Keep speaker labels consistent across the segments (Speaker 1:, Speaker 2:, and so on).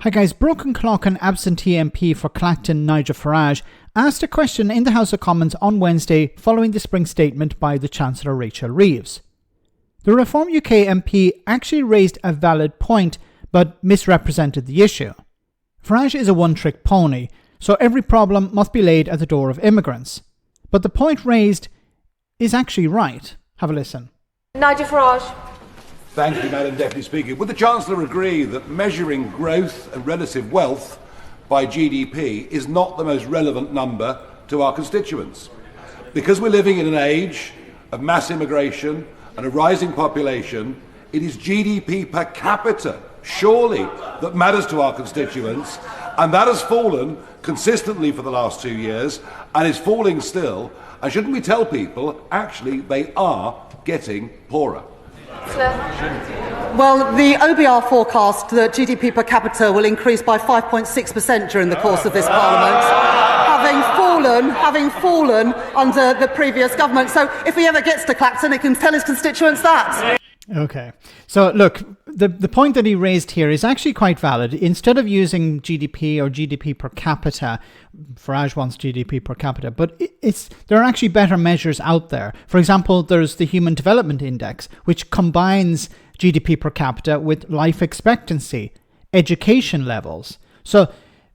Speaker 1: Hi guys, Broken Clock and absentee MP for Clacton, Nigel Farage, asked a question in the House of Commons on Wednesday following the spring statement by the Chancellor Reeves. The Reform UK MP actually raised a valid point but misrepresented the issue. Farage is a one-trick pony, so every problem must be laid at the door of immigrants. But the point raised is actually right. Have a listen.
Speaker 2: Nigel Farage.
Speaker 3: Thank you, Madam Deputy Speaker. Would the Chancellor agree that measuring growth and relative wealth by GDP is not the most relevant number to our constituents? Because we're living in an age of mass immigration and a rising population, it is GDP per capita, surely, that matters to our constituents, and that has fallen consistently for the last 2 years and is falling still. And shouldn't we tell people, actually, they are getting poorer?
Speaker 4: Well, the OBR forecast that GDP per capita will increase by 5.6% during the course of this Parliament, having fallen under the previous government. So if he ever gets to Clacton, he can tell his constituents that.
Speaker 1: Okay, so look, the point that he raised here is actually quite valid. Instead of using GDP or GDP per capita, Farage wants GDP per capita, but there are actually better measures out there. For example, there's the Human Development Index, which combines GDP per capita with life expectancy, education levels. So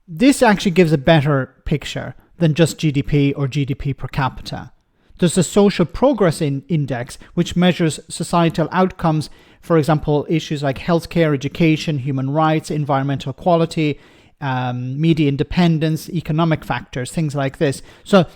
Speaker 1: this actually gives a better picture than just GDP or GDP per capita. There's the Social Progress Index, which measures societal outcomes, for example, issues like healthcare, education, human rights, environmental quality, media independence, economic factors, things like this. So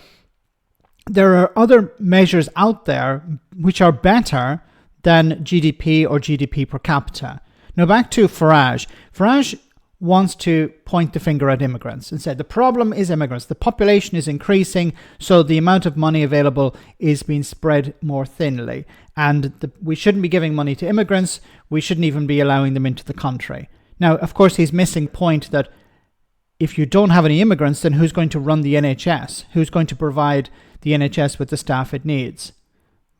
Speaker 1: there are other measures out there which are better than GDP or GDP per capita. Now back to Farage. Farage wants to point the finger at immigrants and said the problem is immigrants. The population is increasing, so the amount of money available is being spread more thinly. And we shouldn't be giving money to immigrants. We shouldn't even be allowing them into the country. Now, of course, he's missing the point that if you don't have any immigrants, then who's going to run the NHS? Who's going to provide the NHS with the staff it needs?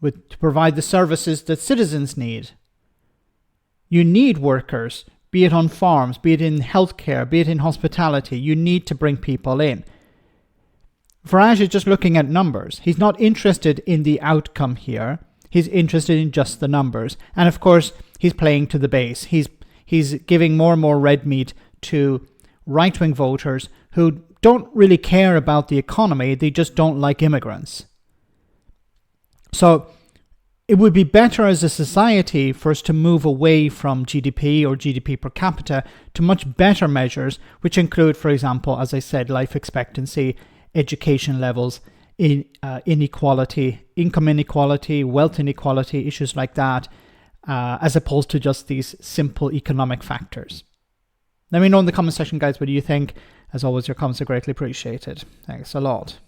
Speaker 1: To provide the services that citizens need? You need workers, be it on farms, be it in healthcare, be it in hospitality. You need to bring people in. Farage is just looking at numbers. He's not interested in the outcome here. He's interested in just the numbers. And of course, he's playing to the base. He's giving more and more red meat to right-wing voters who don't really care about the economy. They just don't like immigrants. So it would be better as a society for us to move away from GDP or GDP per capita to much better measures, which include, for example, as I said, life expectancy, education levels, inequality, income inequality, wealth inequality, issues like that, as opposed to just these simple economic factors. Let me know in the comment section, guys, what do you think? As always, your comments are greatly appreciated. Thanks a lot.